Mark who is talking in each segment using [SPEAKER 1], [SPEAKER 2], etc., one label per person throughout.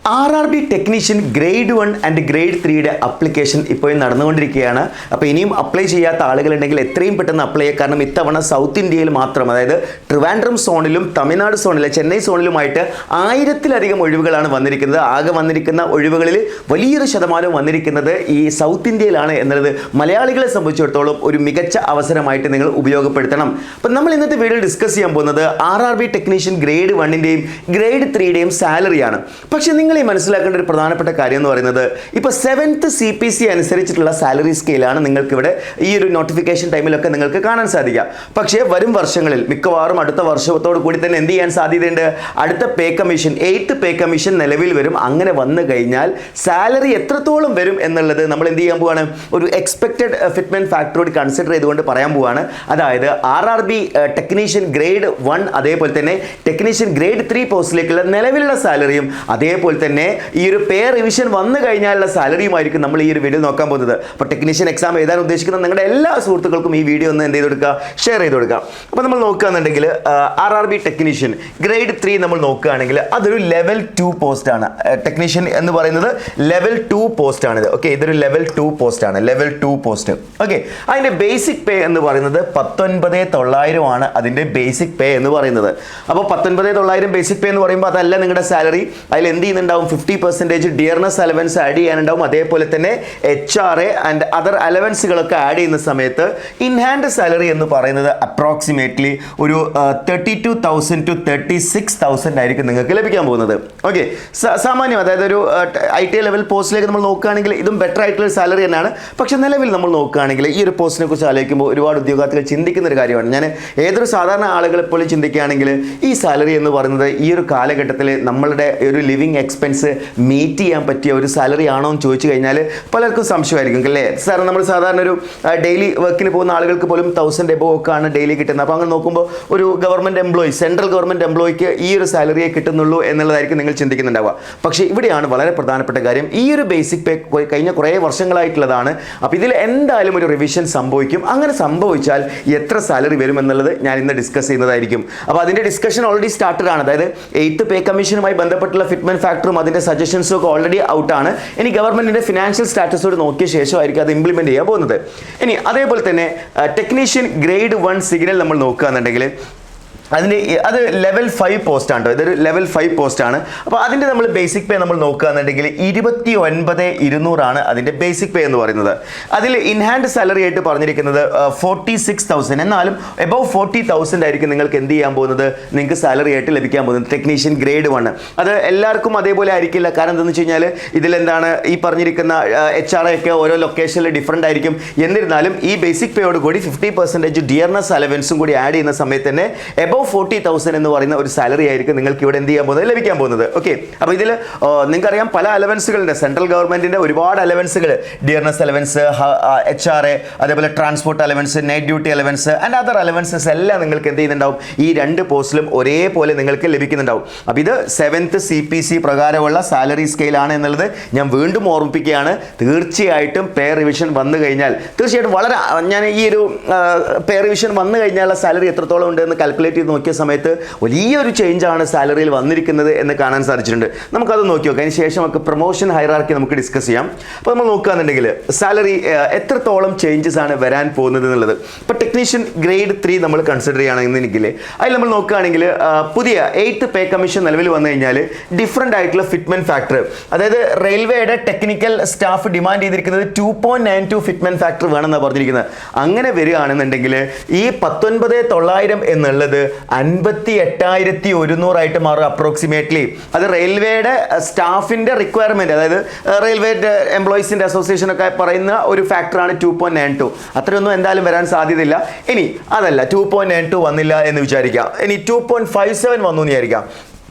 [SPEAKER 1] RRB technician grade 1 and grade 3യുടെ application ഇപ്പോഴും നടന്നുകൊണ്ടിരിക്കുകയാണ്. അപ്പോൾ ഇനിയും അപ്ലൈ ചെയ്യാത്ത ആളുകളുണ്ടെങ്കിൽ എത്രയും പെട്ടെന്ന് അപ്ലൈ ചെയ്യുക. കാരണം ഇത്തവണ സൗത്ത് ഇന്ത്യയിൽ മാത്രം, അതായത് ട്രിവാൻഡ്രം സോണിലും തമിഴ്നാട് സോണിലും ചെന്നൈ സോണിലുമായിട്ട് 1000-ലധികം ഒഴിവുകളാണ് വന്നിരിക്കുന്നത്. ആകെ വന്നിരിക്കുന്ന ഒഴിവുകളിൽ വലിയൊരു ശതമാനം വന്നിരിക്കുന്നത് ഈ സൗത്ത് ഇന്ത്യയിലാണ് എന്നുള്ളത് മലയാളികളെ സംബന്ധിച്ചിടത്തോളം ഒരു മികച്ച അവസരമായിട്ട് നിങ്ങൾ ഉപയോഗപ്പെടുത്തണം. അപ്പം നമ്മൾ ഇന്നത്തെ വീഡിയോ ഡിസ്കസ് ചെയ്യാൻ പോകുന്നത് RRB ടെക്നീഷ്യൻ ഗ്രേഡ് 1ൻ്റെയും ഗ്രേഡ് 3യുടെയും സാലറിയാണ്. പക്ഷേ നിങ്ങൾ ഈ മനസ്സിലാക്കേണ്ട ഒരു പ്രധാനപ്പെട്ട കാര്യം എന്ന് പറയുന്നത്, ഇപ്പോൾ 7th CPC അനുസരിച്ചിട്ടുള്ള സാലറി സ്കെയിലാണ് നിങ്ങൾക്കിവിടെ ഈ ഒരു നോട്ടിഫിക്കേഷൻ ടൈമിലൊക്കെ നിങ്ങൾക്ക് കാണാൻ സാധിക്കുക. പക്ഷേ വരും വർഷങ്ങളിൽ മിക്കവാറും അടുത്ത വർഷത്തോടു കൂടി തന്നെ എന്ത് ചെയ്യാൻ സാധ്യതയുണ്ട്? അടുത്ത പേ കമ്മീഷൻ 8th പേ കമ്മീഷൻ നിലവിൽ വരും. അങ്ങനെ വന്നു കഴിഞ്ഞാൽ സാലറി എത്രത്തോളം വരും എന്നുള്ളത് നമ്മൾ എന്ത് ചെയ്യാൻ പോവാണ്? ഒരു എക്സ്പെക്റ്റഡ് ഫിറ്റ്മെന്റ് ഫാക്ടറോട് കൺസിഡർ ചെയ്തുകൊണ്ട് പറയാൻ പോവാണ്. അതായത് RRB ടെക്നീഷ്യൻ ഗ്രേഡ് 1 അതേപോലെ തന്നെ ടെക്നീഷ്യൻ ഗ്രേഡ് 3 പോസ്റ്റിലേക്കുള്ള നിലവിലുള്ള സാലറിയും അതേപോലെ തന്നെ ഈ ഒരു പേ റിവിഷൻ വന്നു കഴിഞ്ഞാലുള്ള സാലറിയുമായിരിക്കും നമ്മൾ ഈ ഒരു വീഡിയോ നോക്കാൻ പോകുന്നത്. അപ്പോൾ ടെക്നീഷ്യൻ എക്സാം എഴുതാൻ ഉദ്ദേശിക്കുന്ന നിങ്ങളുടെ എല്ലാ സുഹൃത്തുക്കൾക്കും ഈ വീഡിയോ ഒന്ന് എന്ത് ചെയ്ത് കൊടുക്കുക? ഷെയർ ചെയ്ത് കൊടുക്കുക. അപ്പോൾ നമ്മൾ നോക്കുകയാണെന്നുണ്ടെങ്കിൽ RRB ടെക്നീഷ്യൻ ഗ്രേഡ് 3 നമ്മൾ നോക്കുകയാണെങ്കിൽ അതൊരു ലെവൽ 2 പോസ്റ്റാണ്. ടെക്നീഷ്യൻ എന്ന് പറയുന്നത് ലെവൽ 2 പോസ്റ്റാണിത്. ഓക്കെ, ഇതൊരു ലെവൽ 2 പോസ്റ്റാണ്, ലെവൽ 2 പോസ്റ്റ്. ഓക്കെ, അതിൻ്റെ ബേസിക് പേ എന്ന് പറയുന്നത് 19,900 ആണ് അതിൻ്റെ ബേസിക് പേ എന്ന് പറയുന്നത്. അപ്പോൾ 19,900 ബേസിക് പേ എന്ന് പറയുമ്പോൾ അതല്ല നിങ്ങളുടെ സാലറി. അതിൽ എന്ത് ചെയ്യുന്നുണ്ടാവും? 50% ഡിയർനെസ് അലവൻസ് ആഡ് ചെയ്യാനുണ്ടാവും. അതേപോലെ തന്നെ HRA ആൻഡ് അതർ അലവൻസുകളൊക്കെ ആഡ് ചെയ്യുന്ന സമയത്ത് ഇൻ ഹാൻഡ് സാലറി എന്ന് പറയുന്നത് അപ്രോക്സിമേറ്റ്ലി ഒരു 32,000 to 36,000 ആയിരിക്കും നിങ്ങൾക്ക് ലഭിക്കാൻ പോകുന്നത്. ഓക്കെ, സാമാന്യം അതായത് ഒരു IT ലെവൽ പോസ്റ്റിലേക്ക് നമ്മൾ നോക്കുകയാണെങ്കിൽ ഇതും ബെറ്റർ ആയിട്ടുള്ള സാലറി തന്നെയാണ്. പക്ഷേ നിലവിൽ നമ്മൾ നോക്കുകയാണെങ്കിൽ ഈ ഒരു പോസ്റ്റിനെ കുറിച്ച് ആലോചിക്കുമ്പോൾ ഒരുപാട് ഉദ്യോഗാർത്ഥികൾ ചിന്തിക്കുന്ന ഒരു കാര്യമാണ്. ഞാൻ ഏതൊരു സാധാരണ ആളുകളെ പോലും ചിന്തിക്കുകയാണെങ്കിൽ ഈ സാലറി എന്ന് പറയുന്നത് ഈ ഒരു കാലഘട്ടത്തിൽ നമ്മളുടെ ഒരു ലിവിങ് എക്സ്പെൻസ് മീറ്റ് ചെയ്യാൻ പറ്റിയ ഒരു സാലറി ആണോ എന്ന് ചോദിച്ചു കഴിഞ്ഞാൽ പലർക്കും സംശയമായിരിക്കും അല്ലേ? സാർ, നമ്മൾ സാധാരണ ഒരു ഡെയിലി വർക്കിന് പോകുന്ന ആളുകൾക്ക് പോലും 1000 എബോവ് ഒക്കെ ആണ് ഡെയിലി കിട്ടുന്നത്. അപ്പോൾ അങ്ങനെ നോക്കുമ്പോൾ ഒരു ഗവൺമെൻറ് എംപ്ലോയി, സെൻട്രൽ ഗവൺമെൻറ് എംപ്ലോയിക്ക് ഈ ഒരു സാലറിയെ കിട്ടുന്നുള്ളൂ എന്നുള്ളതായിരിക്കും നിങ്ങൾ ചിന്തിക്കുന്നുണ്ടാവുക. പക്ഷേ ഇവിടെയാണ് വളരെ പ്രധാനപ്പെട്ട കാര്യം. ഈ ഒരു ബേസിക് പേ കഴിഞ്ഞ കുറേ വർഷങ്ങളായിട്ടുള്ളതാണ്. അപ്പോൾ ഇതിൽ എന്തായാലും ഒരു റിവിഷൻ സംഭവിക്കും. അങ്ങനെ സംഭവിച്ചാൽ എത്ര സാലറി വരും എന്നുള്ളത് ഞാൻ ഇന്ന് ഡിസ്കസ് ചെയ്യുന്നതായിരിക്കും. അപ്പോൾ അതിൻ്റെ ഡിസ്കഷൻ ഓൾറെഡി സ്റ്റാർട്ടഡ് ആണ്. അതായത് 8th പേ കമ്മീഷനുമായി ബന്ധപ്പെട്ടുള്ള ഫിറ്റ്മെന്റ് ഫാക്ടറും അതിൻ്റെ സജഷൻസും ഒക്കെ ഓൾറെഡി ഔട്ടാണ്. ഇനി ഗവൺമെന്റിന്റെ ഫിനാൻഷ്യൽ സ്റ്റാറ്റസോട് നോക്കിയ ശേഷമായിരിക്കും അത് ഇംപ്ലിമെന്റ് ചെയ്യാൻ പോകുന്നത്. ഇനി അതേപോലെ തന്നെ ടെക്നീഷ്യൻ ഗ്രേഡ് 1 സിഗ്നൽ നമ്മൾ നോക്കുകയാണെന്നുണ്ടെങ്കിൽ അത് ലെവൽ 5 പോസ്റ്റാണ്. ഇതൊരു ലെവൽ 5 പോസ്റ്റാണ്. അപ്പോൾ അതിൻ്റെ നമ്മൾ ബേസിക് പേ നമ്മൾ നോക്കുകയാണെന്നുണ്ടെങ്കിൽ 29,200 അതിൻ്റെ ബേസിക് പേ എന്ന് പറയുന്നത്. അതിൽ ഇൻ ഹാൻഡ് സാലറി ആയിട്ട് പറഞ്ഞിരിക്കുന്നത് 46,000. എന്നാലും എബവ് 40,000 ആയിരിക്കും നിങ്ങൾക്ക് എന്ത് ചെയ്യാൻ പോകുന്നത്? നിങ്ങൾക്ക് സാലറി ആയിട്ട് ലഭിക്കാൻ പോകുന്നത് ടെക്നീഷ്യൻ ഗ്രേഡ് 1. അത് എല്ലാവർക്കും അതേപോലെ ആയിരിക്കില്ല. കാരണം എന്താണെന്ന് വെച്ച് കഴിഞ്ഞാൽ ഇതിലെന്താണ് ഈ പറഞ്ഞിരിക്കുന്ന HRA ഒക്കെ ഓരോ ലൊക്കേഷനിൽ ഡിഫറൻ്റ് ആയിരിക്കും. എന്നിരുന്നാലും ഈ ബേസിക് പേയോട് കൂടി 50% ഡിയർനെസ് അലവൻസും കൂടി ആഡ് ചെയ്യുന്ന സമയത്ത് തന്നെ 40,000 എന്ന് പറയുന്ന ഒരു സാലറി ആയിരിക്കും നിങ്ങൾക്ക് ഇവിടെ എന്ത് ചെയ്യാൻ പോകുന്നത്? ലഭിക്കാൻ പോകുന്നത്. ഓക്കെ, അപ്പോൾ ഇതിൽ നിങ്ങൾക്കറിയാം പല അലവൻസുകളുണ്ട്. സെൻട്രൽ ഗവൺമെന്റിന്റെ ഒരുപാട് അലവൻസുകൾ, ഡിയർനെസ് അലവൻസ്, HRA, അതേപോലെ transport allowance, night duty allowance and other allowances എല്ലാം നിങ്ങൾക്ക് എന്ത് ചെയ്യുന്നുണ്ടാവും? ഈ 2 പോസ്റ്റിലും ഒരേപോലെ നിങ്ങൾക്ക് ലഭിക്കുന്നുണ്ടാവും. അപ്പോൾ ഇത് 7th CPC പ്രകാരമുള്ള സാലറി സ്കെയിലാണ് എന്നുള്ളത് ഞാൻ വീണ്ടും ഓർമ്മിപ്പിക്കുകയാണ്. തീർച്ചയായിട്ടും പേ റിവിഷൻ വന്നു കഴിഞ്ഞാൽ തീർച്ചയായിട്ടും വളരെ ഞാൻ ഈ ഒരു പേ റിവിഷൻ വന്നു കഴിഞ്ഞാലുള്ള സാലറി എത്രത്തോളം ഉണ്ട് എന്ന് കാൽക്കുലേറ്റ് നോക്കിയ സമയത്ത് വലിയൊരു ചേഞ്ചാണ് സാലറിയിൽ വന്നിരിക്കുന്നത് എന്ന് കാണാൻ സാധിച്ചിട്ടുണ്ട്. നമുക്കത് നോക്കി നോക്കാം. അതിന് ശേഷം നമുക്ക് പ്രൊമോഷൻ ഹൈറാർക്കി നമുക്ക് ഡിസ്കസ് ചെയ്യാം. അപ്പോൾ നമ്മൾ നോക്കുകയാണെന്നുണ്ടെങ്കിൽ സാലറി എത്രത്തോളം ചേഞ്ചസ് ആണ് വരാൻ പോകുന്നത് എന്നുള്ളത്. ഇപ്പോൾ ടെക്നീഷ്യൻ ഗ്രേഡ് 3 നമ്മൾ കൺസിഡർ ചെയ്യുകയാണെന്നുണ്ടെങ്കിൽ അതിൽ നമ്മൾ നോക്കുകയാണെങ്കിൽ പുതിയ 8th പേ കമ്മീഷൻ നിലവിൽ വന്നു കഴിഞ്ഞാൽ ഡിഫറൻ്റ് ആയിട്ടുള്ള ഫിറ്റ്മെന്റ് ഫാക്ടർ, അതായത് റെയിൽവേയുടെ ടെക്നിക്കൽ സ്റ്റാഫ് ഡിമാൻഡ് ചെയ്തിരിക്കുന്നത് 2.92 ഫിറ്റ്മെന്റ് ഫാക്ടർ വേണമെന്നാണ് പറഞ്ഞിരിക്കുന്നത്. അങ്ങനെ വരികയാണെന്നുണ്ടെങ്കിൽ ഈ 19,900 എന്നുള്ളത് 58,100 ആയിട്ട് മാറും അപ്രോക്സിമേറ്റ്ലി. അത് റെയിൽവേയുടെ സ്റ്റാഫിന്റെ റിക്വയർമെന്റ്, അതായത് റെയിൽവേ എംപ്ലോയീസിന്റെ അസോസിയേഷൻ ഒക്കെ പറയുന്ന ഒരു ഫാക്ടറാണ് 2.92. അത്രയൊന്നും എന്തായാലും വരാൻ സാധ്യതയില്ല. ഇനി അതല്ല 2.92 വന്നില്ല എന്ന് വിചാരിക്കാം, ഇനി 2.57 വന്നു എന്ന് വിചാരിക്കാം.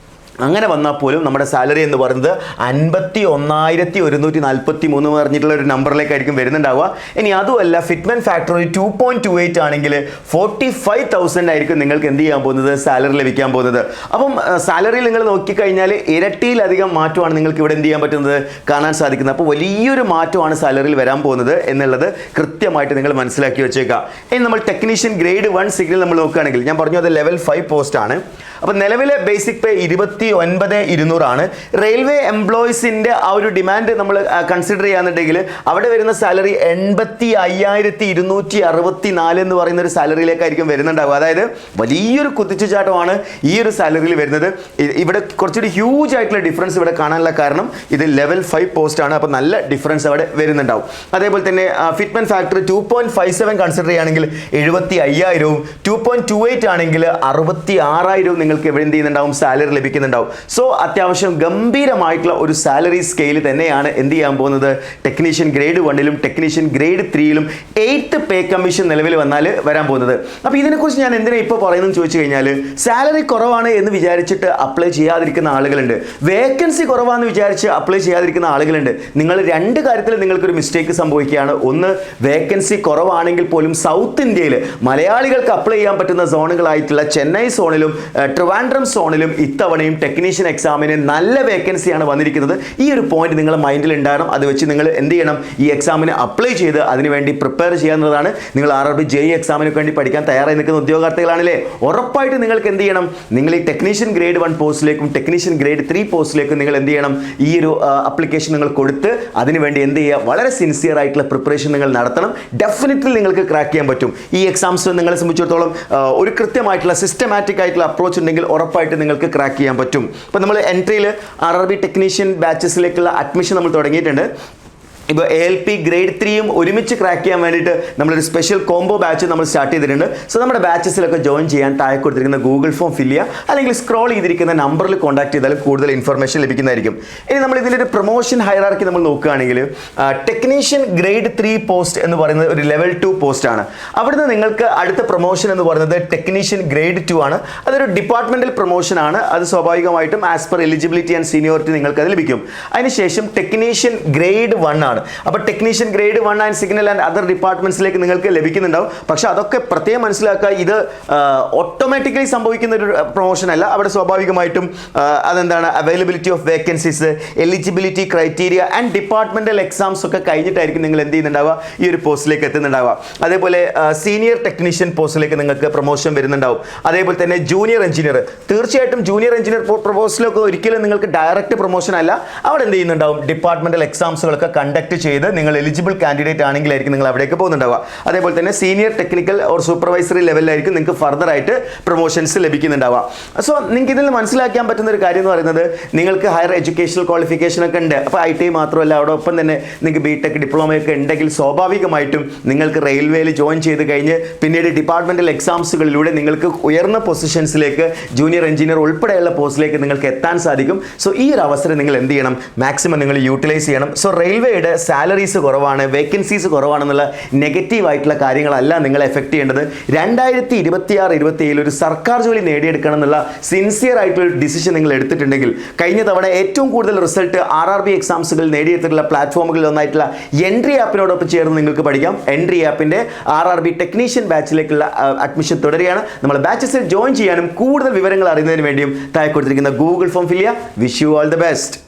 [SPEAKER 1] അങ്ങനെ വന്നാൽ പോലും നമ്മുടെ സാലറി എന്ന് പറയുന്നത് 51,143 പറഞ്ഞിട്ടുള്ള ഒരു നമ്പറിലേക്കായിരിക്കും വരുന്നുണ്ടാവുക. ഇനി അതുമല്ല ഫിറ്റ്മെന്റ് ഫാക്ടർ 2.28 ആണെങ്കിൽ 45,000 ആയിരിക്കും നിങ്ങൾക്ക് എന്ത് ചെയ്യാൻ പോകുന്നത്? സാലറി ലഭിക്കാൻ പോകുന്നത്. അപ്പം സാലറിയിൽ നിങ്ങൾ നോക്കിക്കഴിഞ്ഞാൽ ഇരട്ടിയിലധികം മാറ്റമാണ് നിങ്ങൾക്ക് ഇവിടെ എന്ത് ചെയ്യാൻ പറ്റുന്നത്? കാണാൻ സാധിക്കുന്നത്. അപ്പോൾ വലിയൊരു മാറ്റമാണ് സാലറിയിൽ വരാൻ പോകുന്നത് എന്നുള്ളത് കൃത്യമായിട്ട് നിങ്ങൾ മനസ്സിലാക്കി വെച്ചേക്കുക. ഇനി നമ്മൾ ടെക്നീഷ്യൻ ഗ്രേഡ് 1 സിഗ്നൽ നമ്മൾ നോക്കുകയാണെങ്കിൽ ഞാൻ പറഞ്ഞു അത് ലെവൽ 5 പോസ്റ്റ് ആണ്. അപ്പോൾ നിലവിലെ ബേസിക് പേ 29,200 ആണ്. റെയിൽവേ എംപ്ലോയീസിൻ്റെ ആ ഒരു ഡിമാൻഡ് നമ്മൾ കൺസിഡർ ചെയ്യാന്നുണ്ടെങ്കിൽ അവിടെ വരുന്ന സാലറി 85,264 എന്ന് പറയുന്ന ഒരു സാലറിയിലേക്കായിരിക്കും വരുന്നുണ്ടാവുക. അതായത് വലിയൊരു കുതിച്ചുചാട്ടമാണ് ഈ ഒരു സാലറിയിൽ വരുന്നത്. ഇവിടെ കുറച്ചുകൂടി ഹ്യൂജ് ആയിട്ടുള്ള ഡിഫറൻസ് ഇവിടെ കാണാനുള്ള കാരണം ഇത് ലെവൽ 5 പോസ്റ്റ് ആണ്. അപ്പോൾ നല്ല ഡിഫറൻസ് അവിടെ വരുന്നുണ്ടാവും. അതേപോലെ തന്നെ ഫിറ്റ്മെന്റ് ഫാക്ടർ 2.57 കൺസിഡർ ചെയ്യുകയാണെങ്കിൽ 75,000, 2.28 ആണെങ്കിൽ 66,000 നിങ്ങൾക്ക് എവിടെ എന്ത് ചെയ്യുന്നുണ്ടാവും, സാലറി ലഭിക്കുന്നുണ്ടാവും. സോ അത്യാവശ്യം ഗംഭീരമായിട്ടുള്ള ഒരു സാലറി സ്കെയിൽ തന്നെയാണ് എന്ത് ചെയ്യാൻ പോകുന്നത്, ടെക്നീഷ്യൻ ഗ്രേഡ് 1ലും ടെക്നീഷ്യൻ ഗ്രേഡ് 3ലും 8th പേ കമ്മീഷൻ നിലവിൽ വരാൻ പോകുന്നത്. അപ്പോൾ ഇതിനെക്കുറിച്ച് ഞാൻ എന്തിനാണ് ഇപ്പോൾ പറയുന്നതെന്ന് ചോദിച്ചു കഴിഞ്ഞാൽ, സാലറി കുറവാണ് എന്ന് വിചാരിച്ചിട്ട് അപ്ലൈ ചെയ്യാതിരിക്കുന്ന ആളുകളുണ്ട്, വേക്കൻസി കുറവാണെന്ന് വിചാരിച്ച് അപ്ലൈ ചെയ്യാതിരിക്കുന്ന ആളുകളുണ്ട്. നിങ്ങൾ രണ്ട് കാര്യത്തിൽ നിങ്ങൾക്കൊരു മിസ്റ്റേക്ക് സംഭവിക്കുകയാണ്. ഒന്ന്, വേക്കൻസി കുറവാണെങ്കിൽ പോലും സൗത്ത് ഇന്ത്യയിൽ മലയാളികൾക്ക് അപ്ലൈ ചെയ്യാൻ പറ്റുന്ന സോണുകളായിട്ടുള്ള ചെന്നൈ സോണിലും ട്രിവാൻഡ്രം സോണിലും ഇത്തവണയും ടെക്നീഷ്യൻ എക്സാമിന് നല്ല വേക്കൻസിയാണ് വന്നിരിക്കുന്നത്. ഈ ഒരു പോയിന്റ് നിങ്ങളുടെ മൈൻഡിൽ ഉണ്ടാകണം. അത് വെച്ച് നിങ്ങൾ എന്ത് ചെയ്യണം, ഈ എക്സാമിന് അപ്ലൈ ചെയ്ത് അതിനുവേണ്ടി പ്രിപ്പയർ ചെയ്യാവുന്നതാണ്. നിങ്ങൾ RRB JEE എക്സാമിന് വേണ്ടി പഠിക്കാൻ തയ്യാറായി നിൽക്കുന്ന ഉദ്യോഗാർത്ഥികളാണല്ലേ, ഉറപ്പായിട്ട് നിങ്ങൾക്ക് എന്ത് ചെയ്യണം, നിങ്ങൾ ഈ ടെക്നീഷ്യൻ ഗ്രേഡ് 1 പോസ്റ്റിലേക്കും ടെക്നീഷ്യൻ ഗ്രേഡ് 3 പോസ്റ്റിലേക്കും നിങ്ങൾ എന്ത് ചെയ്യണം, ഈ ഒരു അപ്ലിക്കേഷൻ നിങ്ങൾ കൊടുത്ത് അതിനുവേണ്ടി എന്ത് ചെയ്യുക, വളരെ സിൻസിയർ ആയിട്ടുള്ള പ്രിപ്പറേഷൻ നിങ്ങൾ നടത്തണം. ഡെഫിനറ്റ്ലി നിങ്ങൾക്ക് ക്രാക്ക് ചെയ്യാൻ പറ്റും. ഈ എക്സാംസ് നിങ്ങളെ സംബന്ധിച്ചിടത്തോളം ഒരു കൃത്യമായിട്ടുള്ള സിസ്റ്റമാറ്റിക് ആയിട്ടുള്ള അപ്രോച്ച് ഉണ്ടെങ്കിൽ ഉറപ്പായിട്ട് നിങ്ങൾക്ക് ക്രാക്ക് ചെയ്യാൻ പറ്റും. ഇപ്പോൾ നമ്മൾ എൻട്രിയിൽ RRB ടെക്നീഷ്യൻ ബാച്ചസിലേക്കുള്ള അഡ്മിഷൻ നമ്മൾ തുടങ്ങിയിട്ടുണ്ട്. ഇപ്പോൾ ALP ഗ്രേഡ് 3യും ഒരുമിച്ച് ക്രാക്ക് ചെയ്യാൻ വേണ്ടിയിട്ട് നമ്മളൊരു സ്പെഷ്യൽ കോംബോ ബാച്ച് നമ്മൾ സ്റ്റാർട്ട് ചെയ്തിട്ടുണ്ട്. സോ നമ്മുടെ ബാച്ചസിലൊക്കെ ജോയിൻ ചെയ്യാൻ താഴെ കൊടുത്തിരിക്കുന്ന ഗൂഗിൾ ഫോം ഫില്ല് ചെയ്യുക, അല്ലെങ്കിൽ സ്ക്രോൾ ചെയ്തിരിക്കുന്ന നമ്പറിൽ കോൺടാക്ട് ചെയ്താൽ കൂടുതൽ ഇൻഫർമേഷൻ ലഭിക്കുന്നതായിരിക്കും. ഇനി നമ്മൾ ഇതിലൊരു പ്രൊമോഷൻ ഹൈറാർക്കി നമ്മൾ നോക്കുകയാണെങ്കിൽ ടെക്നീഷ്യൻ ഗ്രേഡ് 3 പോസ്റ്റ് എന്ന് പറയുന്നത് ഒരു ലെവൽ 2 പോസ്റ്റ് ആണ്. അവിടുന്ന് നിങ്ങൾക്ക് അടുത്ത പ്രൊമോഷൻ എന്ന് പറയുന്നത് ടെക്നീഷ്യൻ ഗ്രേഡ് 2 ആണ്. അതൊരു ഡിപ്പാർട്ട്മെന്റൽ പ്രൊമോഷൻ ആണ്. അത് സ്വാഭാവികമായിട്ടും as per eligibility and seniority നിങ്ങൾക്ക് അത് ലഭിക്കും. അതിനുശേഷം ടെക്നീഷ്യൻ ഗ്രേഡ് 1 ആണ്. അപ്പോൾ technician grade 1 and signal and other ഡിപ്പാർട്ട്മെന്റ്സിലേക്ക് നിങ്ങൾക്ക് ലഭിക്കുന്നുണ്ടാവും. പക്ഷെ അതൊക്കെ പ്രത്യേകം മനസ്സിലാക്കുക, ഇത് ഓട്ടോമാറ്റിക്കലി സംഭവിക്കുന്ന ഒരു പ്രൊമോഷൻ അല്ല. അവിടെ സ്വാഭാവികമായിട്ടും അതെന്താണ്, availability of vacancies, eligibility criteria and departmental exams ഒക്കെ കഴിഞ്ഞിട്ടായിരിക്കും നിങ്ങൾ എന്ത് ചെയ്യുന്നുണ്ടാവുക, ഈ ഒരു പോസ്റ്റിലേക്ക് എത്തുന്നുണ്ടാവുക. അതേപോലെ സീനിയർ ടെക്നീഷ്യൻ പോസ്റ്റിലേക്ക് നിങ്ങൾക്ക് പ്രൊമോഷൻ വരുന്നുണ്ടാവും. അതേപോലെ തന്നെ ജൂനിയർ എഞ്ചിനീയർ, തീർച്ചയായിട്ടും ജൂനിയർ എഞ്ചിനീയർ പോസ്റ്റിലൊക്കെ ഒരിക്കലും നിങ്ങൾക്ക് ഡയറക്റ്റ് പ്രൊമോഷൻ അല്ല. അവിടെ എന്ത് ചെയ്യുന്നുണ്ടാവും, ഡിപ്പാർട്ട്മെന്റൽ എക്സാംസുകളൊക്കെ കണ്ടക്ട് ചെയ്ത് നിങ്ങൾ എലിജിബിൾ കാൻഡിഡേറ്റ് ആണെങ്കിലായിരിക്കും നിങ്ങൾ അവിടേക്ക് പോകുന്നുണ്ടാവുക. അതേപോലെ തന്നെ സീനിയർ ടെക്നിക്കൽ ഓർ സൂപ്പർവൈസറി ലെവലിലായിരിക്കും നിങ്ങൾക്ക് ഫർദർ ആയിട്ട് പ്രൊമോഷൻസ് ലഭിക്കുന്നുണ്ടാവുക. സോ നിങ്ങൾക്ക് ഇതിൽ മനസ്സിലാക്കാൻ പറ്റുന്ന ഒരു കാര്യം എന്ന് പറയുന്നത്, നിങ്ങൾക്ക് ഹയർ എഡ്യൂക്കേഷണൽ ക്വാളിഫിക്കേഷൻ ഒക്കെ ഉണ്ട്. അപ്പോൾ IT മാത്രമല്ല, അതോടൊപ്പം തന്നെ നിങ്ങൾക്ക് BTech ഡിപ്ലോമയൊക്കെ ഉണ്ടെങ്കിൽ സ്വാഭാവികമായിട്ടും നിങ്ങൾക്ക് റെയിൽവേയിൽ ജോയിൻ ചെയ്ത് കഴിഞ്ഞ് പിന്നീട് ഡിപ്പാർട്ട്മെന്റൽ എക്സാംസുകളിലൂടെ നിങ്ങൾക്ക് ഉയർന്ന പൊസിഷൻസിലേക്ക് ജൂനിയർ എഞ്ചിനീയർ ഉൾപ്പെടെയുള്ള പോസ്റ്റിലേക്ക് നിങ്ങൾക്ക് എത്താൻ സാധിക്കും. സോ ഈ ഒരു അവസരം നിങ്ങൾ എന്ത് ചെയ്യണം, മാക്സിമം നിങ്ങൾ യൂട്ടിലൈസ് ചെയ്യണം. സോ റെയിൽവേയുടെ സാലറീസ് കുറവാണ്, വേക്കൻസീസ് കുറവാണെന്നുള്ള നെഗറ്റീവ് ആയിട്ടുള്ള കാര്യങ്ങളല്ല നിങ്ങളെ എഫക്ട് ചെയ്യേണ്ടത്. 2026-27 ഒരു സർക്കാർ ജോലി നേടിയെടുക്കണം എന്നുള്ള സിൻസിയർ ആയിട്ടുള്ള ഡിസിഷൻ നിങ്ങൾ എടുത്തിട്ടുണ്ടെങ്കിൽ, കഴിഞ്ഞ തവണ ഏറ്റവും കൂടുതൽ റിസൾട്ട് RRB എക്സാംസുകൾ നേടിയെടുത്തിട്ടുള്ള പ്ലാറ്റ്ഫോമുകളിൽ ഒന്നായിട്ടുള്ള എൻട്രി ആപ്പിനോടൊപ്പം ചേർന്ന് നിങ്ങൾക്ക് പഠിക്കാം. എൻട്രി ആപ്പിന്റെ RRB ടെക്നീഷ്യൻ ബാച്ചിലേക്കുള്ള അഡ്മിഷൻ തുടരുകയാണ്. നമ്മൾ ബാച്ചസിൽ ജോയിൻ ചെയ്യാനും കൂടുതൽ വിവരങ്ങൾ അറിയുന്നതിന് വേണ്ടിയും താഴെ കൊടുത്തിരിക്കുന്ന ഗൂഗിൾ ഫോം ഫില്ല് ചെയ്യുക. Wish you all the best.